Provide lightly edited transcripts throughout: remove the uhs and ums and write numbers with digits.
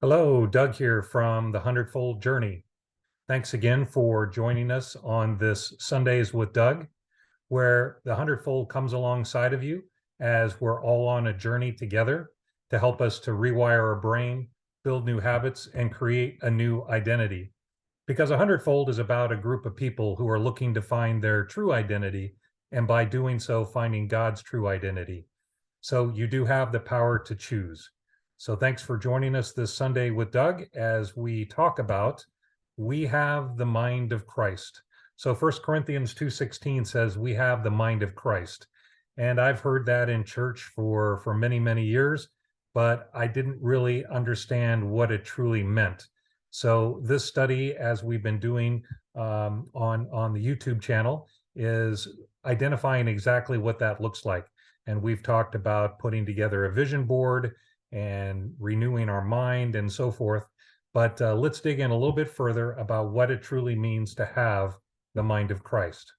Hello, Doug here from the Hundredfold Journey. Thanks again for joining us on this Sundays with Doug, where the Hundredfold comes alongside of you as we're all on a journey together to help us to rewire our brain, build new habits, and create a new identity. Because a Hundredfold is about a group of people who are looking to find their true identity, and by doing so, finding God's true identity. So you do have the power to choose. So thanks for joining us this Sunday with Doug as we talk about we have the mind of Christ. So 1 Corinthians 2:16 says we have the mind of Christ. And I've heard that in church for many, many years, but I didn't really understand what it truly meant. So this study, as we've been doing on the YouTube channel, is identifying exactly what that looks like. And we've talked about putting together a vision board and renewing our mind and so forth. But let's dig in a little bit further about what it truly means to have the mind of Christ.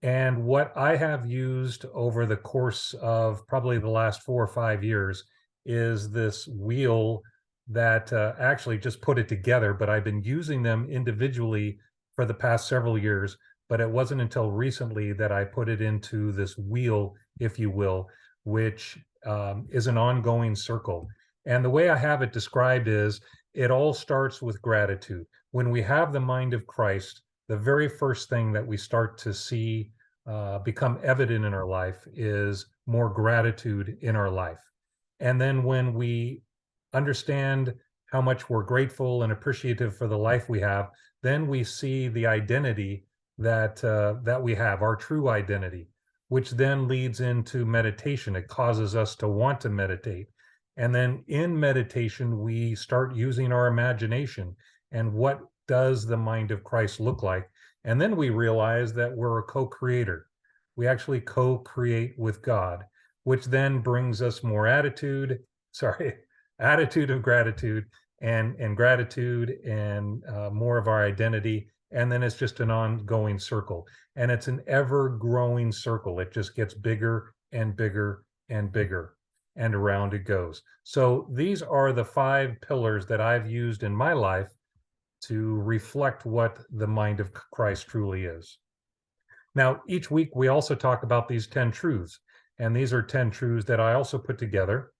And what I have used over the course of probably the last 4 or 5 years is this wheel that actually just put it together, but I've been using them individually for the past several years. But it wasn't until recently that I put it into this wheel, if you will, which is an ongoing circle. And the way I have it described is it all starts with gratitude. When we have the mind of Christ, the very first thing that we start to see become evident in our life is more gratitude in our life. And then when we understand how much we're grateful and appreciative for the life we have, then we see the identity that we have, our true identity, which then leads into meditation. It causes us to want to meditate. And then in meditation, we start using our imagination. And what does the mind of Christ look like? And then we realize that we're a co-creator. We actually co-create with God, which then brings us more attitude of gratitude and gratitude and more of our identity. And then it's just an ongoing circle. And it's an ever-growing circle. It just gets bigger and bigger and bigger, and around it goes. So these are the 5 pillars that I've used in my life to reflect what the mind of Christ truly is. Now, each week we also talk about these 10 truths, and these are 10 truths that I also put together.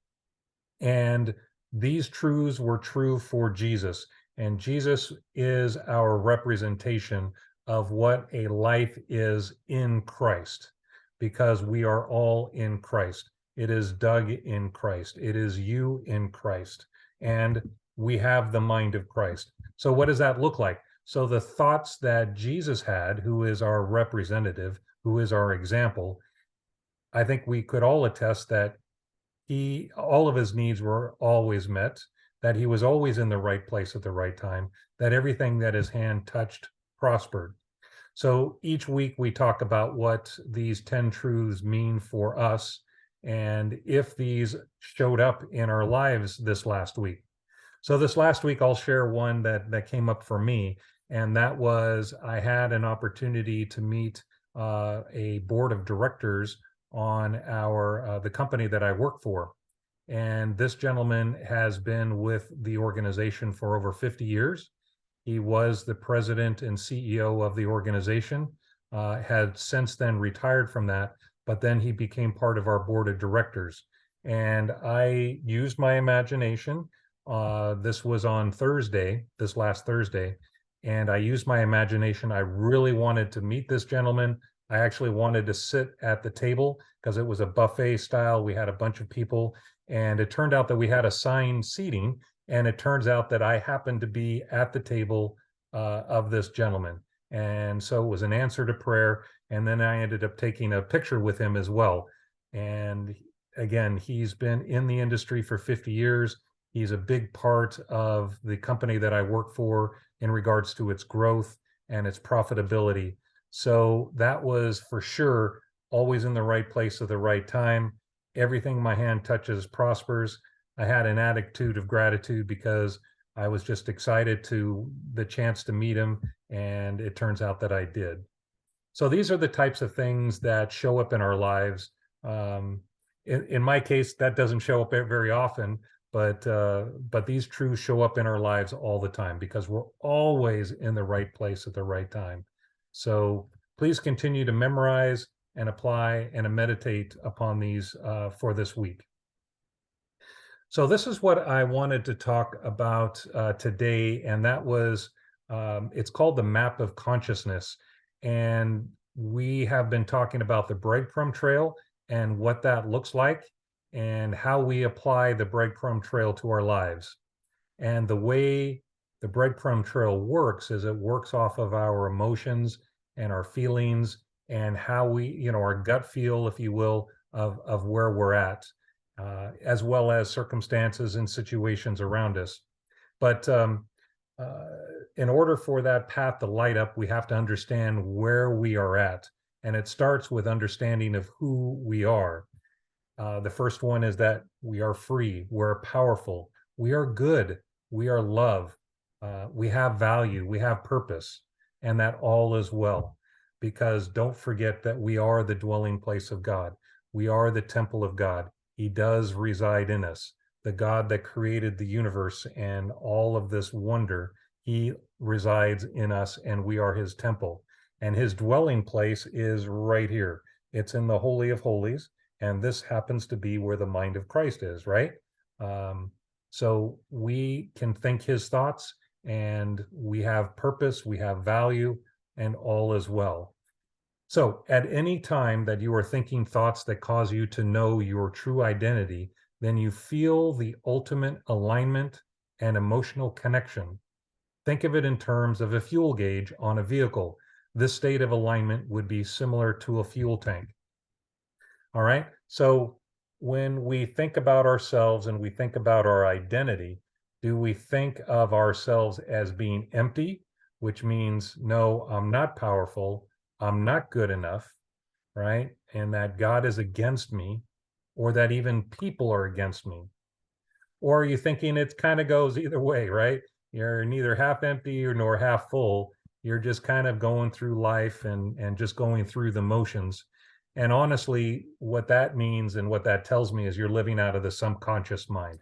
And these truths were true for Jesus. And Jesus is our representation of what a life is in Christ, because we are all in Christ. It is Doug in Christ. It is you in Christ. And we have the mind of Christ. So what does that look like? So the thoughts that Jesus had, who is our representative, who is our example, I think we could all attest that all of his needs were always met, that he was always in the right place at the right time, that everything that his hand touched prospered. So each week we talk about what these 10 truths mean for us, and if these showed up in our lives this last week. So this last week, I'll share one that came up for me, and that was I had an opportunity to meet a board of directors on the company that I work for. And this gentleman has been with the organization for over 50 years. He was the president and CEO of the organization, had since then retired from that, but then he became part of our board of directors. And I used my imagination. This was on Thursday, this last Thursday, and I used my imagination. I really wanted to meet this gentleman. I actually wanted to sit at the table because it was a buffet style. We had a bunch of people, and it turned out that we had assigned seating, and it turns out that I happened to be at the table of this gentleman. And so it was an answer to prayer, and then I ended up taking a picture with him as well. And again, he's been in the industry for 50 years. He's a big part of the company that I work for in regards to its growth and its profitability. So that was for sure always in the right place at the right time. Everything my hand touches prospers. I had an attitude of gratitude because I was just excited to the chance to meet him, and it turns out that I did. So these are the types of things that show up in our lives. In my case, that doesn't show up very often, but these truths show up in our lives all the time because we're always in the right place at the right time. So please continue to memorize and apply and meditate upon these for this week. So this is what I wanted to talk about today, and that was it's called the Map of Consciousness, and we have been talking about the breadcrumb trail and what that looks like, and how we apply the breadcrumb trail to our lives. And the way the breadcrumb trail works is it works off of our emotions and our feelings and how we, our gut feel, if you will, of where we're at, as well as circumstances and situations around us. But uh, in order for that path to light up, we have to understand where we are at. And it starts with understanding of who we are. The first one is that we are free, we're powerful, we are good, we are love, we have value, we have purpose, and that all is well. Because don't forget that we are the dwelling place of God. We are the temple of God. He does reside in us. The God that created the universe and all of this wonder, he resides in us and we are his temple. And his dwelling place is right here. It's in the Holy of Holies. And this happens to be where the mind of Christ is, right? So we can think his thoughts and we have purpose, we have value, and all is well. So at any time that you are thinking thoughts that cause you to know your true identity, then you feel the ultimate alignment and emotional connection. Think of it in terms of a fuel gauge on a vehicle. This state of alignment would be similar to a fuel tank. All right. So when we think about ourselves and we think about our identity, do we think of ourselves as being empty, which means, no, I'm not powerful, I'm not good enough, right? And that God is against me, or that even people are against me? Or are you thinking it kind of goes either way, right? You're neither half empty or nor half full. You're just kind of going through life and just going through the motions. And honestly, what that means and what that tells me is you're living out of the subconscious mind,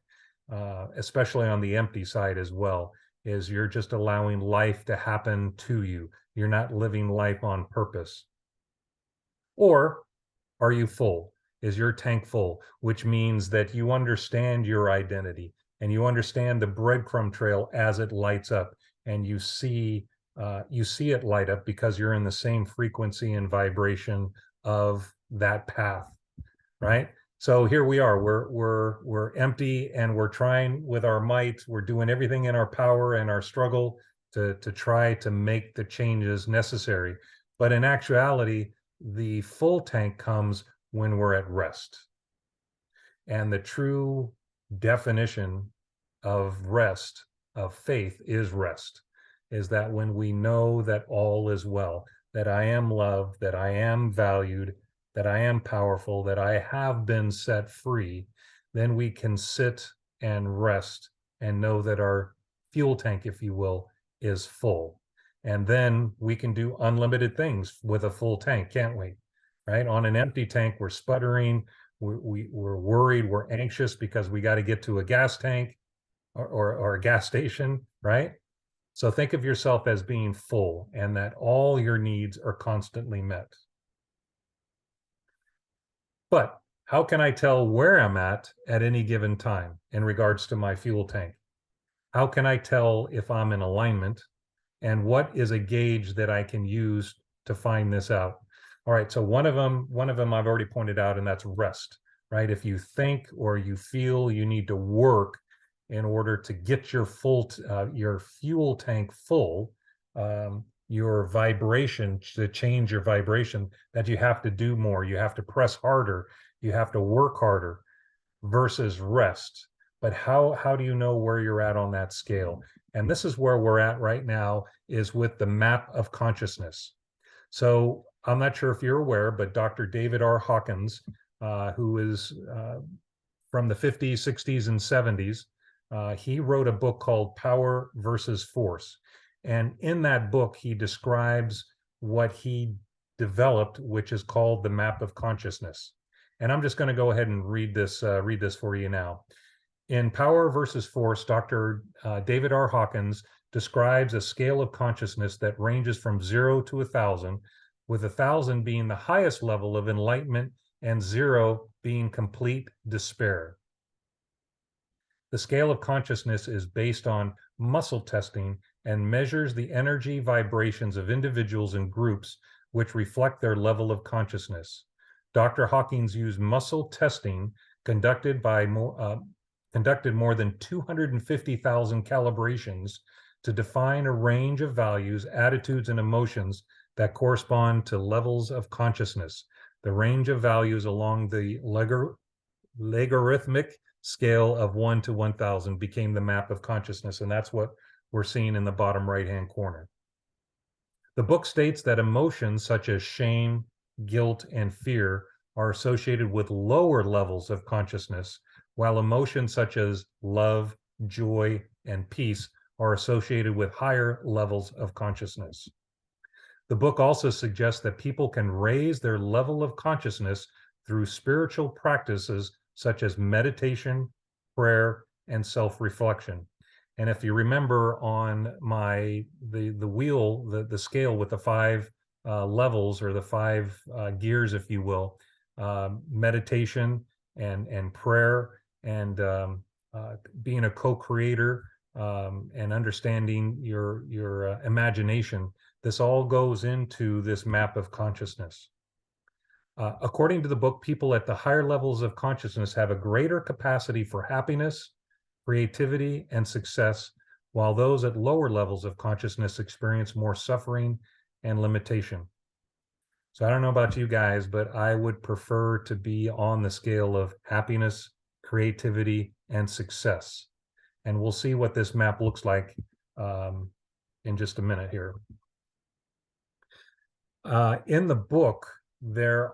especially on the empty side as well, is you're just allowing life to happen to you. You're not living life on purpose. Or are you full? Is your tank full? Which means that you understand your identity and you understand the breadcrumb trail as it lights up, and you see it light up because you're in the same frequency and vibration of that path, right? So here we are. We're empty, and we're trying with our might. We're doing everything in our power and our struggle to try to make the changes necessary. But in actuality, the full tank comes when we're at rest. And the true definition of rest, of faith, is rest, is that when we know that all is well, that I am loved, that I am valued, that I am powerful, that I have been set free, then we can sit and rest and know that our fuel tank, if you will, is full. And then we can do unlimited things with a full tank, can't we? Right? On an empty tank, we're sputtering, we're worried, we're anxious because we got to get to a gas tank or a gas station, right? So think of yourself as being full and that all your needs are constantly met. But how can I tell where I'm at any given time in regards to my fuel tank? How can I tell if I'm in alignment? And what is a gauge that I can use to find this out? All right, so one of them I've already pointed out, and that's rest, right? If you think or you feel you need to work in order to get your your fuel tank full, your vibration, to change your vibration, that you have to do more, you have to press harder, you have to work harder, versus rest. But how do you know where you're at on that scale? And this is where we're at right now, is with the map of consciousness. So I'm not sure if you're aware, but Dr. David R. Hawkins, who is from the 50s, 60s, and 70s, he wrote a book called Power versus Force. And in that book, he describes what he developed, which is called the map of consciousness. And I'm just going to go ahead and read this for you now. In Power versus Force, Dr. David R. Hawkins describes a scale of consciousness that ranges from 0 to 1,000, with 1,000 being the highest level of enlightenment and 0 being complete despair. The scale of consciousness is based on muscle testing and measures the energy vibrations of individuals and groups which reflect their level of consciousness. Dr. Hawkins used muscle testing conducted more than 250,000 calibrations to define a range of values, attitudes, and emotions that correspond to levels of consciousness. The range of values along the logarithmic scale of 1 to 1,000 became the map of consciousness, and that's what we're seeing in the bottom right-hand corner. The book states that emotions such as shame, guilt, and fear are associated with lower levels of consciousness, while emotions such as love, joy, and peace are associated with higher levels of consciousness. The book also suggests that people can raise their level of consciousness through spiritual practices such as meditation, prayer, and self-reflection. And if you remember on the wheel, the scale with the 5 levels, or the 5 gears, if you will, meditation and prayer and being a co-creator and understanding your imagination, this all goes into this map of consciousness. According to the book, people at the higher levels of consciousness have a greater capacity for happiness, creativity, and success, while those at lower levels of consciousness experience more suffering and limitation. So I don't know about you guys, but I would prefer to be on the scale of happiness, creativity, and success. And we'll see what this map looks like in just a minute here. In the book, this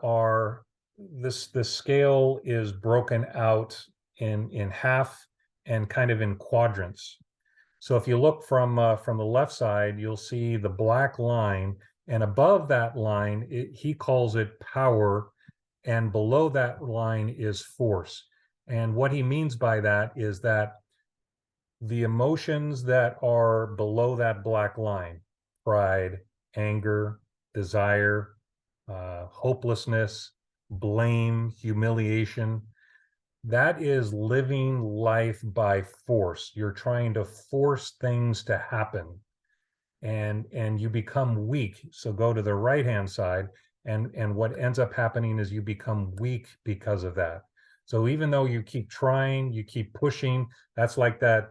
scale is broken out in half and kind of in quadrants. So if you look from the left side, you'll see the black line, and above that line, he calls it power, and below that line is force. And what he means by that is that the emotions that are below that black line, pride, anger, desire, hopelessness, blame, humiliation, that is living life by force. You're trying to force things to happen, and you become weak. So go to the right-hand side, and what ends up happening is you become weak because of that. So even though you keep trying, you keep pushing, that's like the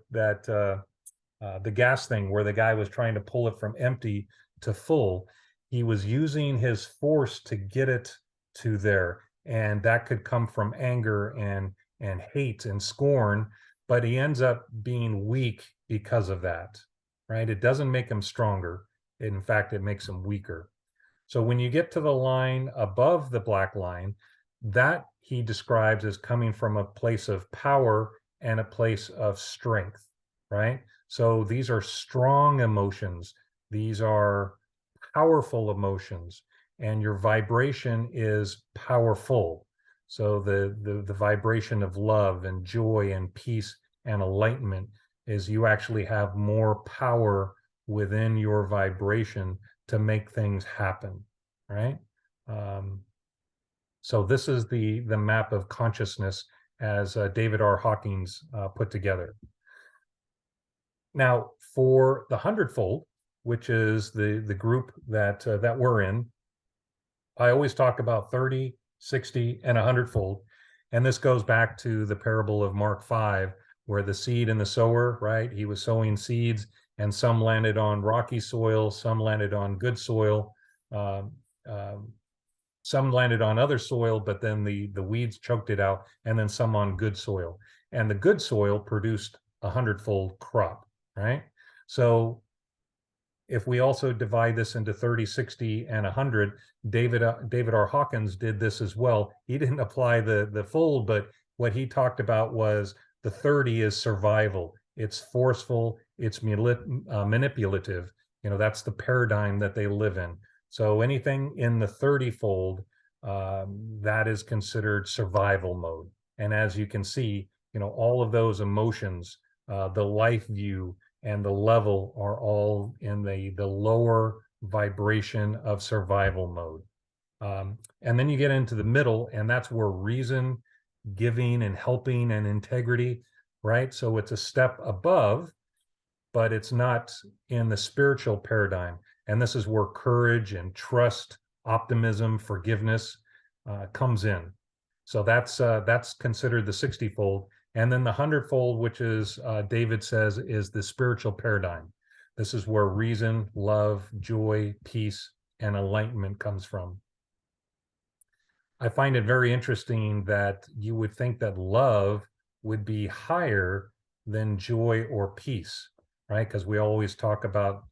gas thing where the guy was trying to pull it from empty to full. He was using his force to get it to there, and that could come from anger and hate and scorn, but he ends up being weak because of that, right? It doesn't make him stronger. In fact, it makes him weaker. So when you get to the line above the black line, that he describes as coming from a place of power and a place of strength, right? So these are strong emotions. These are powerful emotions, and your vibration is powerful. So the vibration of love and joy and peace and enlightenment is you actually have more power within your vibration to make things happen, right? So this is the map of consciousness as David R. Hawkins put together. Now, for the hundredfold, which is the group that we're in, I always talk about 30, 60, and 100-fold. And this goes back to the parable of Mark 5, where the seed and the sower, right? He was sowing seeds, and some landed on rocky soil, some landed on good soil, some landed on other soil, but then the weeds choked it out, and then some on good soil. And the good soil produced a 100-fold crop, right? So if we also divide this into 30, 60, and 100, David R. Hawkins did this as well. He didn't apply the fold, but what he talked about was the 30 is survival. It's forceful, it's manipulative. You know, that's the paradigm that they live in. So anything in the 30-fold, that is considered survival mode. And as you can see, all of those emotions, the life view and the level are all in the lower vibration of survival mode. And then you get into the middle, and that's where reason, giving, and helping, and integrity, right? So it's a step above, but it's not in the spiritual paradigm. And this is where courage and trust, optimism, forgiveness comes in. So that's considered the 60-fold. And then the 100-fold, which is David says, is the spiritual paradigm. This is where reason, love, joy, peace, and enlightenment comes from. I find it very interesting that you would think that love would be higher than joy or peace, right? Because we always talk about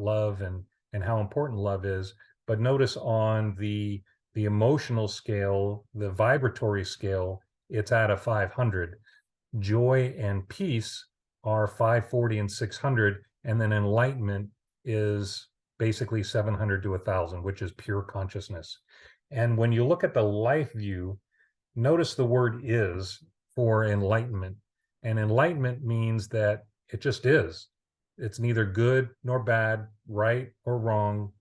love and how important love is. But notice on the emotional scale, the vibratory scale, it's at a 500. Joy and peace are 540 and 600, and then enlightenment is basically 700 to 1,000, which is pure consciousness. And when you look at the life view, notice the word is for enlightenment. And enlightenment means that it just is. It's neither good nor bad, right or wrong,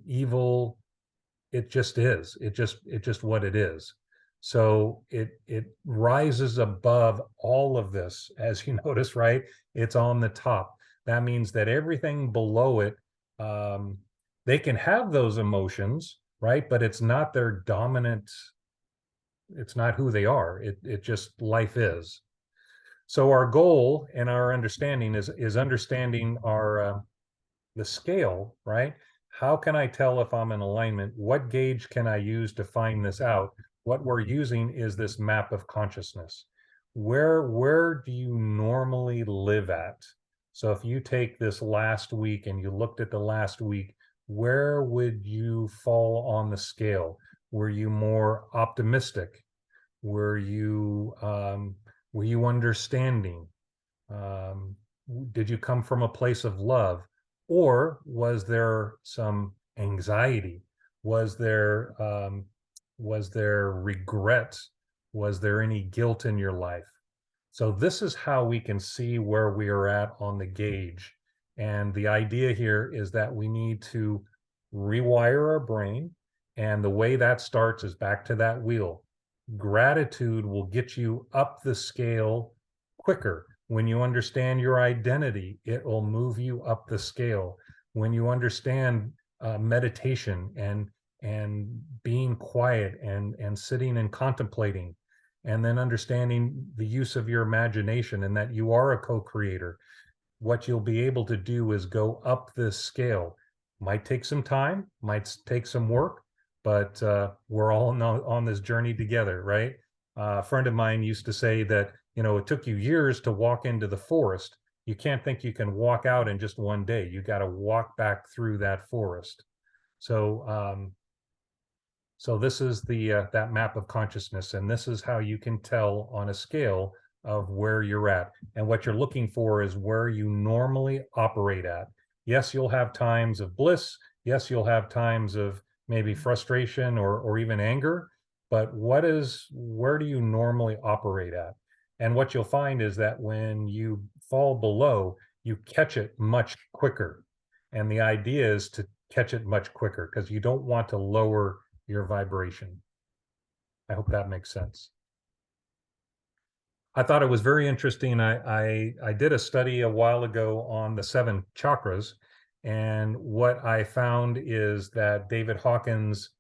evil. It just is. It just what it is. So it rises above all of this, as you notice, right? It's on the top. That means that everything below it, they can have those emotions, right? But it's not their dominant, it's not who they are. It just life is. So our goal and our understanding is understanding our the scale, right? How can I tell if I'm in alignment? What gauge can I use to find this out? What we're using is this map of consciousness. Where do you normally live at? So if you take this last week and you looked at the last week, where would you fall on the scale? Were you more optimistic? Were you understanding? Um, did you come from a place of love? Or was there some anxiety? Was there regret? Was there any guilt in your life? So this is how we can see where we are at on the gauge. And the idea here is that we need to rewire our brain. And the way that starts is back to that wheel. Gratitude will get you up the scale quicker. When you understand your identity, it will move you up the scale. When you understand meditation and being quiet and sitting and contemplating, and then understanding the use of your imagination and that you are a co-creator, what you'll be able to do is go up this scale. Might take some time, might take some work, but we're all on this journey together, right? A friend of mine used to say that, it took you years to walk into the forest. You can't think you can walk out in just one day. You got to walk back through that forest. So, so this is the that map of consciousness, and this is how you can tell on a scale of where you're at. And what you're looking for is where you normally operate at. Yes, you'll have times of bliss. Yes, you'll have times of maybe frustration or even anger. But where do you normally operate at? And what you'll find is that when you fall below, you catch it much quicker. And the idea is to catch it much quicker because you don't want to lower your vibration. I hope that makes sense. I thought it was very interesting. I did a study a while ago on the 7 chakras, and what I found is that David Hawkins'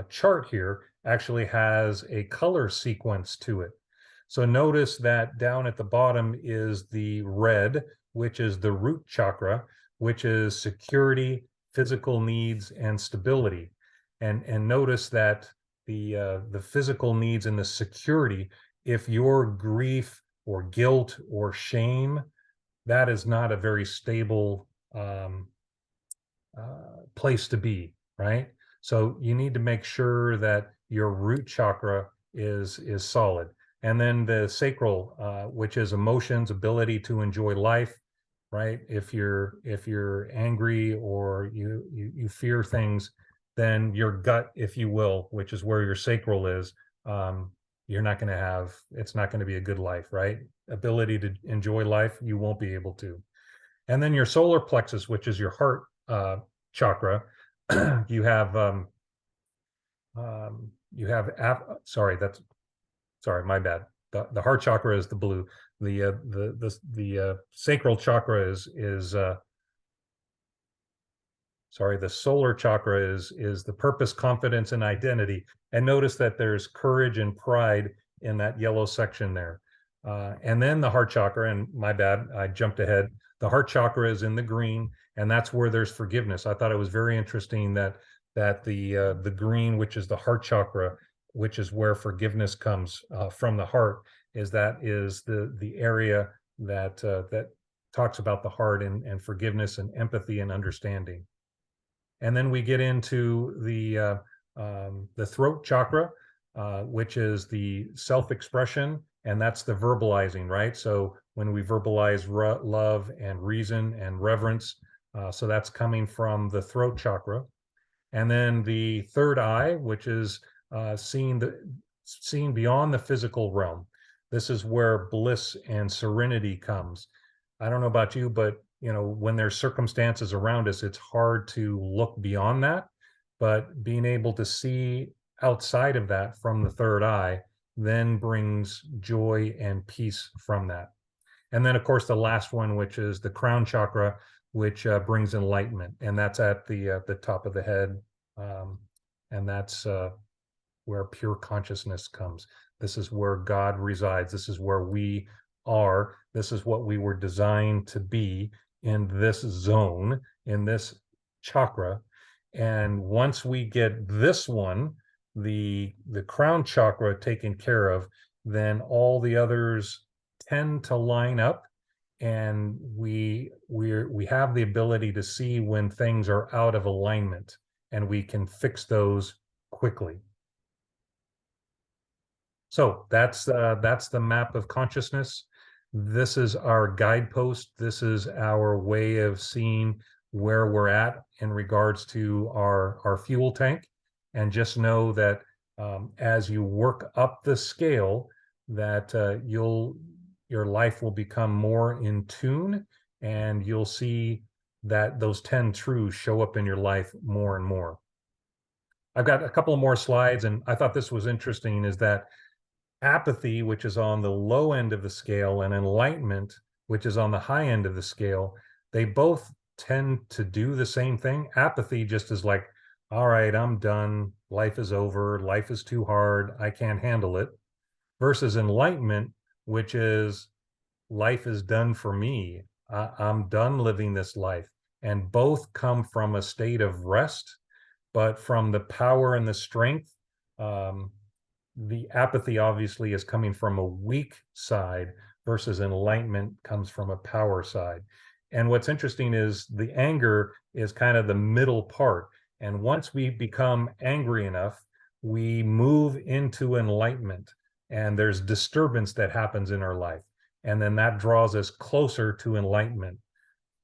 chart here actually has a color sequence to it. So notice that down at the bottom is the red, which is the root chakra, which is security, physical needs, and stability. And notice that the physical needs and the security, if your grief or guilt or shame, that is not a very stable place to be, right? So you need to make sure that your root chakra is solid. And then the sacral, which is emotions, ability to enjoy life, right? If you're angry or you fear things, then your gut, if you will, which is where your sacral is, you're not going to have, it's not going to be a good life, right? Ability to enjoy life, you won't be able to. And then your solar plexus, which is your heart chakra, you have sorry, my bad. The heart chakra is the blue. The sacral chakra is sorry, the solar chakra is the purpose, confidence, and identity. And notice that there's courage and pride in that yellow section there. And then the heart chakra, and my bad, I jumped ahead. The heart chakra is in the green, and that's where there's forgiveness. I thought it was very interesting that the green, which is the heart chakra, which is where forgiveness comes from the heart, is the area that talks about the heart and forgiveness and empathy and understanding. And then we get into the throat chakra, which is the self-expression, and that's the verbalizing, right? So when we verbalize love and reason and reverence, so that's coming from the throat chakra. And then the third eye, which is seeing beyond the physical realm. This is where bliss and serenity comes. I don't know about you, but when there's circumstances around us, it's hard to look beyond that. But being able to see outside of that from the third eye then brings joy and peace from that. And then, of course, the last one, which is the crown chakra, which brings enlightenment, and that's at the top of the head, and that's where pure consciousness comes. This is where God resides. This is where we are. This is what we were designed to be in this zone, in this chakra. And once we get this one, the crown chakra taken care of, then all the others tend to line up, and we have the ability to see when things are out of alignment, and we can fix those quickly. So that's the map of consciousness. This is our guidepost. This is our way of seeing where we're at in regards to our fuel tank. And just know that as you work up the scale, that your life will become more in tune, and you'll see that those 10 truths show up in your life more and more. I've got a couple of more slides, and I thought this was interesting, is that apathy, which is on the low end of the scale, and enlightenment, which is on the high end of the scale, they both tend to do the same thing. Apathy just is like, all right, I'm done. Life is over. Life is too hard. I can't handle it. Versus enlightenment, which is life is done for me. I'm done living this life. And both come from a state of rest, but from the power and the strength. The apathy obviously is coming from a weak side, versus enlightenment comes from a power side. And what's interesting is the anger is kind of the middle part. And once we become angry enough, we move into enlightenment, and there's disturbance that happens in our life. And then that draws us closer to enlightenment.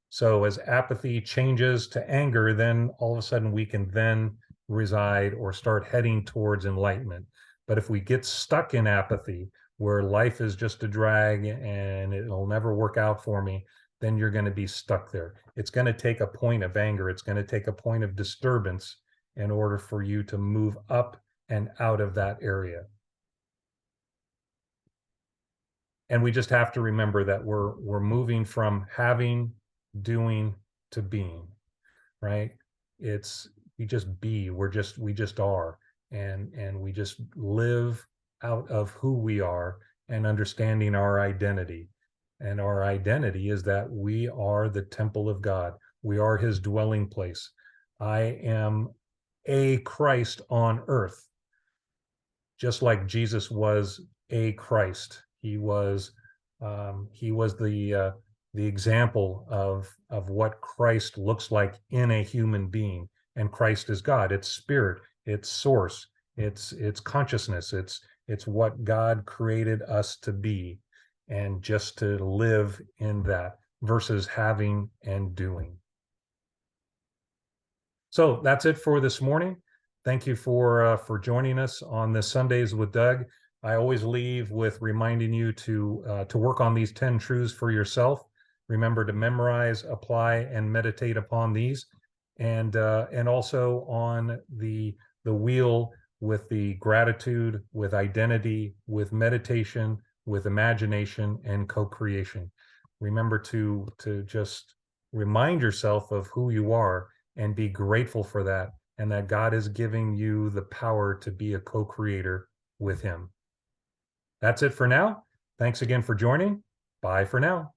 So as apathy changes to anger, then all of a sudden we can then reside or start heading towards enlightenment. But if we get stuck in apathy, where life is just a drag and it'll never work out for me, then you're going to be stuck there. It's going to take a point of anger. It's going to take a point of disturbance in order for you to move up and out of that area. And we just have to remember that we're moving from having, doing, to being, right? We just be, we just are. And we just live out of who we are and understanding our identity. And our identity is that we are the temple of God. We are his dwelling place. I am a Christ on earth, just like Jesus was a Christ. He was the example of what Christ looks like in a human being. And Christ is God. It's spirit. It's source. It's consciousness. It's what God created us to be, and just to live in that versus having and doing. So that's it for this morning. Thank you for joining us on this Sundays with Doug. I always leave with reminding you to work on these 10 truths for yourself. Remember to memorize, apply, and meditate upon these, and also on the wheel with the gratitude, with identity, with meditation, with imagination, and co-creation. Remember to just remind yourself of who you are and be grateful for that, and that God is giving you the power to be a co-creator with him. That's it for now. Thanks again for joining. Bye for now.